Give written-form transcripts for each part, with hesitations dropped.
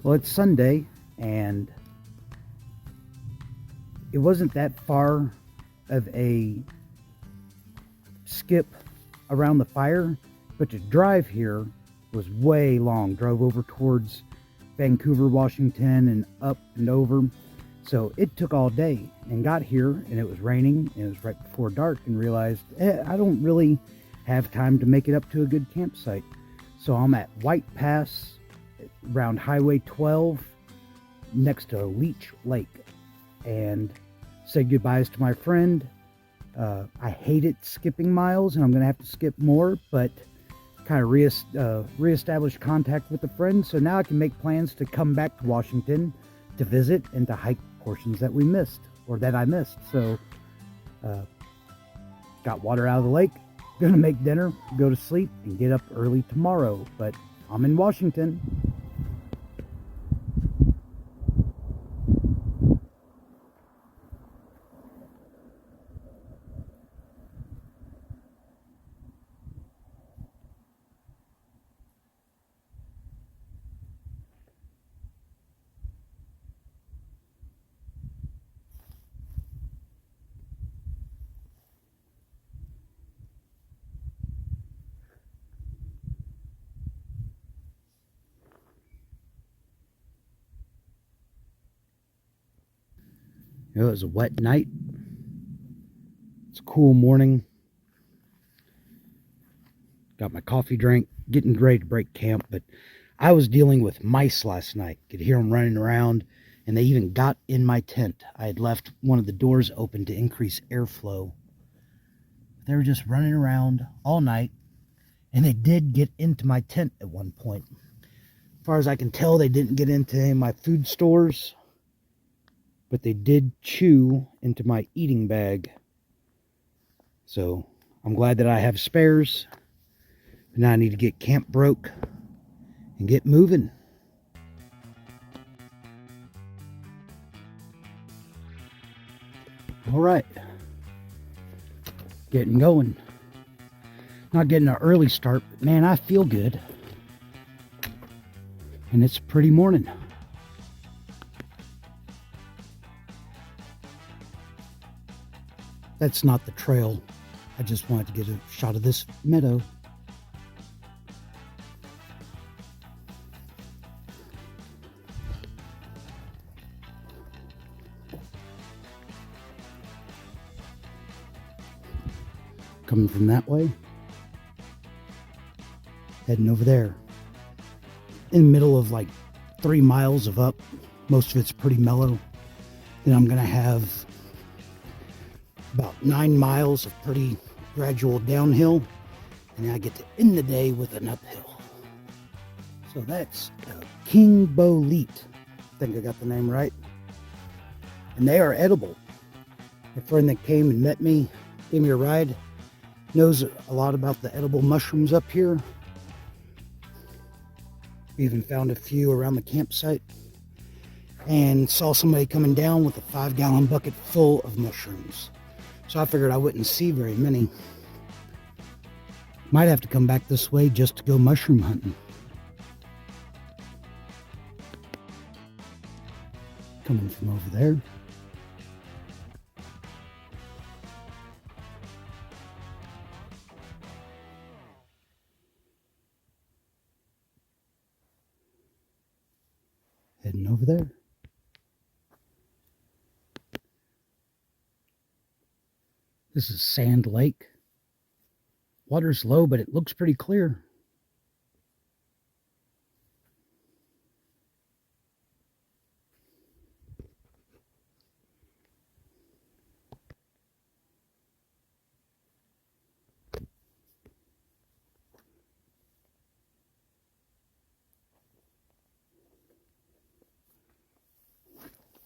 Well, it's Sunday, and it wasn't that far of a skip around the fire, but to drive here was way long. Drove over towards Vancouver, Washington, and up and over. So it took all day, and got here, and it was raining, and it was right before dark, and realized, I don't really have time to make it up to a good campsite. So I'm at White Pass, around Highway 12, next to Leech Lake, and said goodbyes to my friend. I hated skipping miles, and I'm going to have to skip more, but kind of reestablish contact with a friend, so now I can make plans to come back to Washington to visit and to hike portions that we missed, or that I missed. So got water out of the lake, gonna make dinner, go to sleep, and get up early tomorrow, but I'm in Washington. It was a wet night. It's a cool morning. Got my coffee drink, getting ready to break camp, but I was dealing with mice last night. Could hear them running around, and they even got in my tent. I had left one of the doors open to increase airflow. They were just running around all night, and they did get into my tent at one point. As far as I can tell, they didn't get into any of my food stores, but they did chew into my eating bag. So I'm glad that I have spares. But now I need to get camp broke and get moving. All right, getting going. Not getting an early start, but man, I feel good. And it's a pretty morning. That's not the trail. I just wanted to get a shot of this meadow. Coming from that way. Heading over there. In the middle of like 3 miles of up. Most of it's pretty mellow. Then I'm going to have about 9 miles of pretty gradual downhill, and then I get to end the day with an uphill. So that's King Bolete. I think I got the name right. And they are edible. A friend that came and met me, gave me a ride, knows a lot about the edible mushrooms up here. We even found a few around the campsite, and saw somebody coming down with a 5-gallon bucket full of mushrooms. So I figured I wouldn't see very many. Might have to come back this way just to go mushroom hunting. Coming from over there. Heading over there. This is Sand Lake. Water's low, but it looks pretty clear.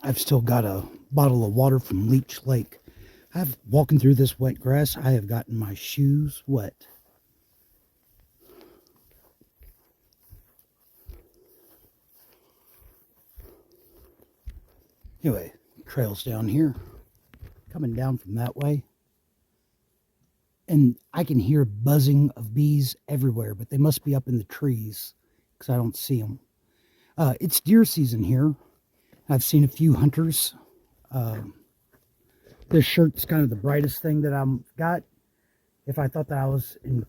I've still got a bottle of water from Leech Lake. Walking through this wet grass, I have gotten my shoes wet. Anyway, trails down here, coming down from that way. And I can hear buzzing of bees everywhere, but they must be up in the trees because I don't see them. It's deer season here. I've seen a few hunters. This shirt's kind of the brightest thing that I've got. If I thought that I was in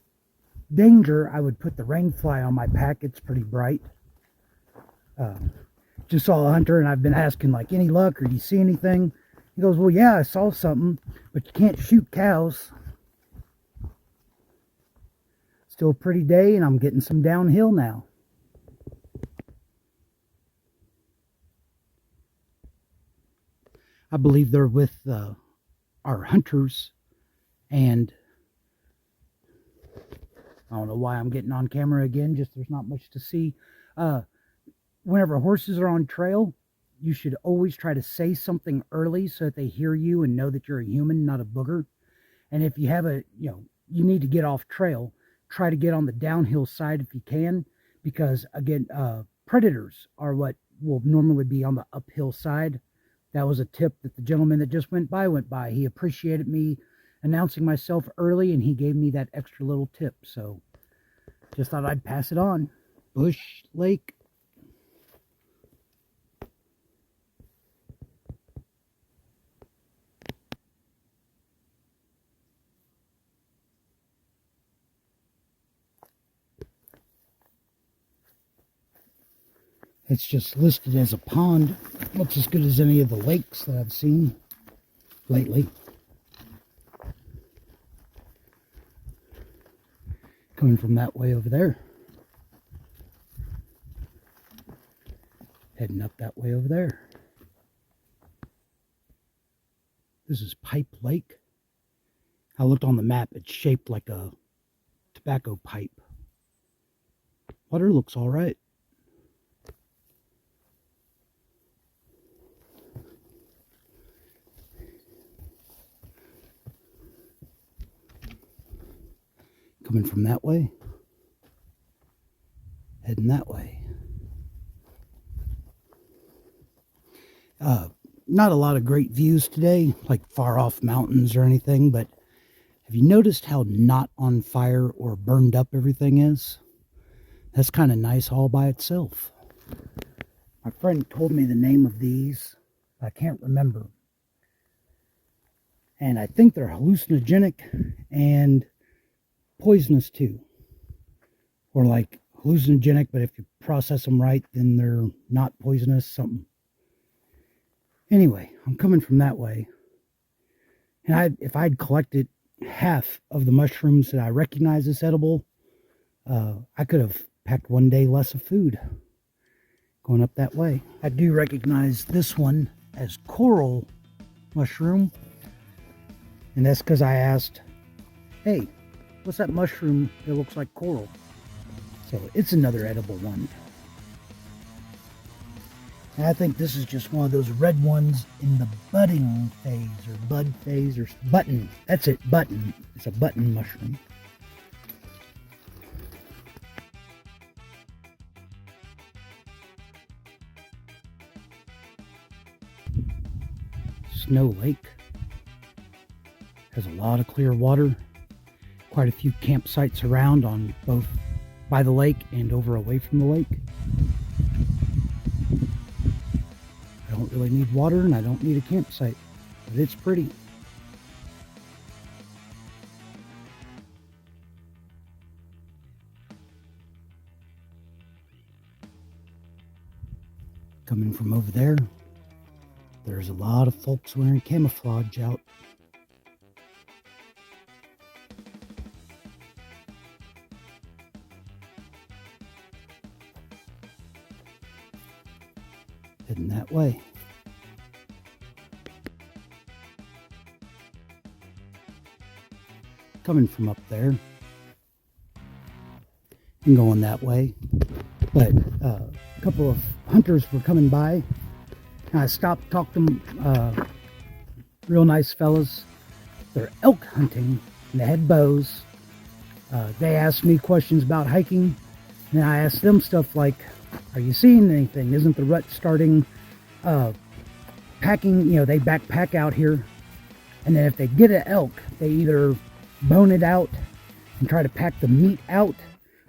danger, I would put the rain fly on my pack. It's pretty bright. Just saw a hunter, and I've been asking, like, any luck, or do you see anything? He goes, well, yeah, I saw something, but you can't shoot cows. Still a pretty day, and I'm getting some downhill now. I believe they're with our hunters, and I don't know why I'm getting on camera again, just there's not much to see. Whenever horses are on trail, you should always try to say something early so that they hear you and know that you're a human, not a booger. And if you have you need to get off trail, try to get on the downhill side if you can, because again, predators are what will normally be on the uphill side. That was a tip that the gentleman that just went by. He appreciated me announcing myself early, and he gave me that extra little tip. So just thought I'd pass it on. Bush Lake. It's just listed as a pond. Looks as good as any of the lakes that I've seen lately. Coming from that way over there. Heading up that way over there. This is Pipe Lake. I looked on the map. It's shaped like a tobacco pipe. Water looks all right. Coming from that way, heading that way. Not a lot of great views today, like far off mountains or anything, but have you noticed how not on fire or burned up everything is? That's kind of nice all by itself. My friend told me the name of these. I can't remember. And I think they're hallucinogenic and poisonous too, or like hallucinogenic, but if you process them right, then they're not poisonous, something. Anyway, I'm coming from that way, and if I'd collected half of the mushrooms that I recognize as edible, I could have packed one day less of food going up that way. I do recognize this one as coral mushroom, and that's because I asked, hey, what's that mushroom that looks like coral? So it's another edible one. And I think this is just one of those red ones in the budding phase, or bud phase, or button. That's it, button. It's a button mushroom. Snow Lake has a lot of clear water. Quite a few campsites around on both by the lake and over away from the lake. I don't really need water, and I don't need a campsite, but it's pretty. Coming from over there, there's a lot of folks wearing camouflage out. Heading that way. Coming from up there and going that way, but a couple of hunters were coming by, and I stopped, talked to them. Real nice fellas. They're elk hunting, and they had bows. They asked me questions about hiking, and I asked them stuff like, are you seeing anything? Isn't the rut starting? Packing, they backpack out here, and then if they get an elk, they either bone it out and try to pack the meat out,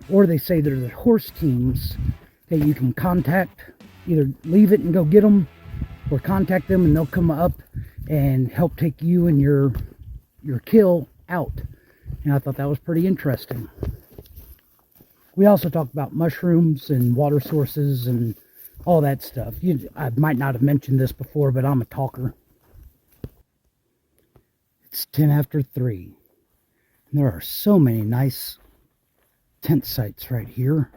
or they say there's horse teams that you can contact, either leave it and go get them, or contact them and they'll come up and help take you and your kill out. And I thought that was pretty interesting. We also talked about mushrooms and water sources and all that stuff. I might not have mentioned this before, but I'm a talker. It's 10 after 3. And there are so many nice tent sites right here.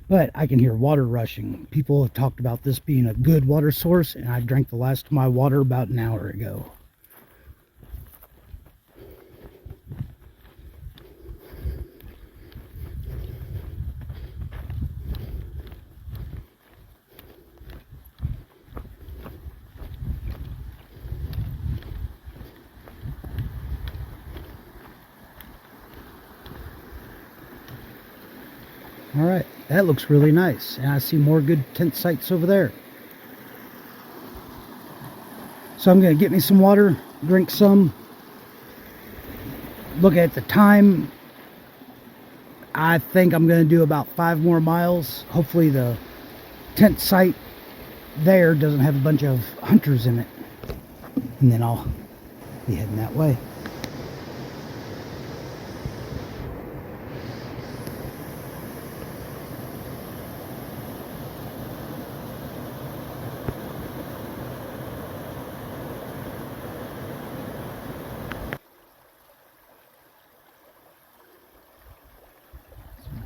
But I can hear water rushing. People have talked about this being a good water source, and I drank the last of my water about an hour ago. All right, that looks really nice. And I see more good tent sites over there. So I'm going to get me some water, drink some, look at the time. I think I'm going to do about 5 more miles. Hopefully the tent site there doesn't have a bunch of hunters in it. And then I'll be heading that way.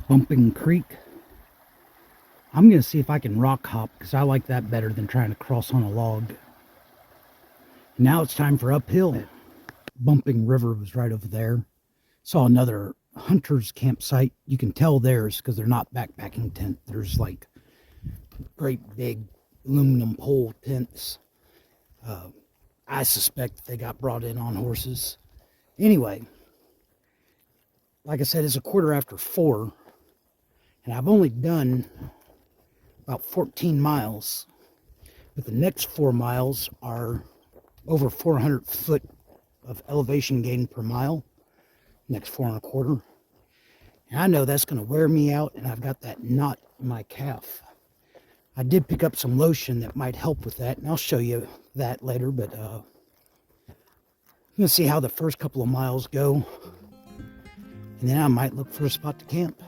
Bumping Creek. I'm going to see if I can rock hop, because I like that better than trying to cross on a log. Now it's time for uphill. Bumping River was right over there. Saw another hunter's campsite. You can tell theirs because they're not backpacking tent. There's like great big aluminum pole tents. I suspect they got brought in on horses. Anyway, like I said, it's 4:15. And I've only done about 14 miles, but the next 4 miles are over 400 foot of elevation gain per mile, next 4.25. And I know that's going to wear me out, and I've got that knot in my calf. I did pick up some lotion that might help with that, and I'll show you that later, but I'm going to see how the first couple of miles go, and then I might look for a spot to camp.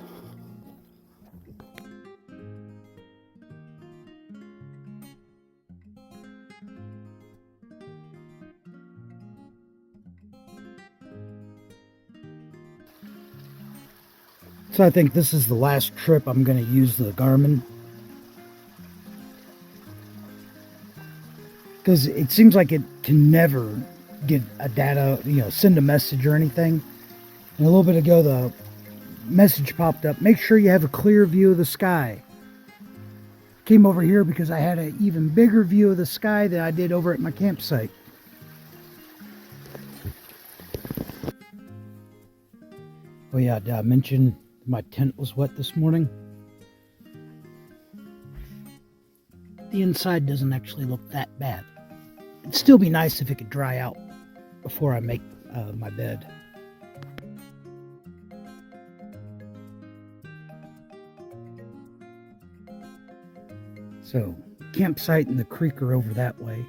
So I think this is the last trip I'm going to use the Garmin, because it seems like it can never get a data, send a message or anything. And a little bit ago, the message popped up, make sure you have a clear view of the sky. Came over here because I had an even bigger view of the sky than I did over at my campsite. Oh yeah, did I mention my tent was wet this morning? The inside doesn't actually look that bad. It'd still be nice if it could dry out before I make my bed. So, campsite and the creek are over that way.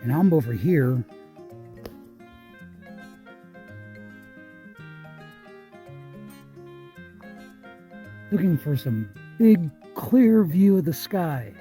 And I'm over here. Looking for some big, clear view of the sky.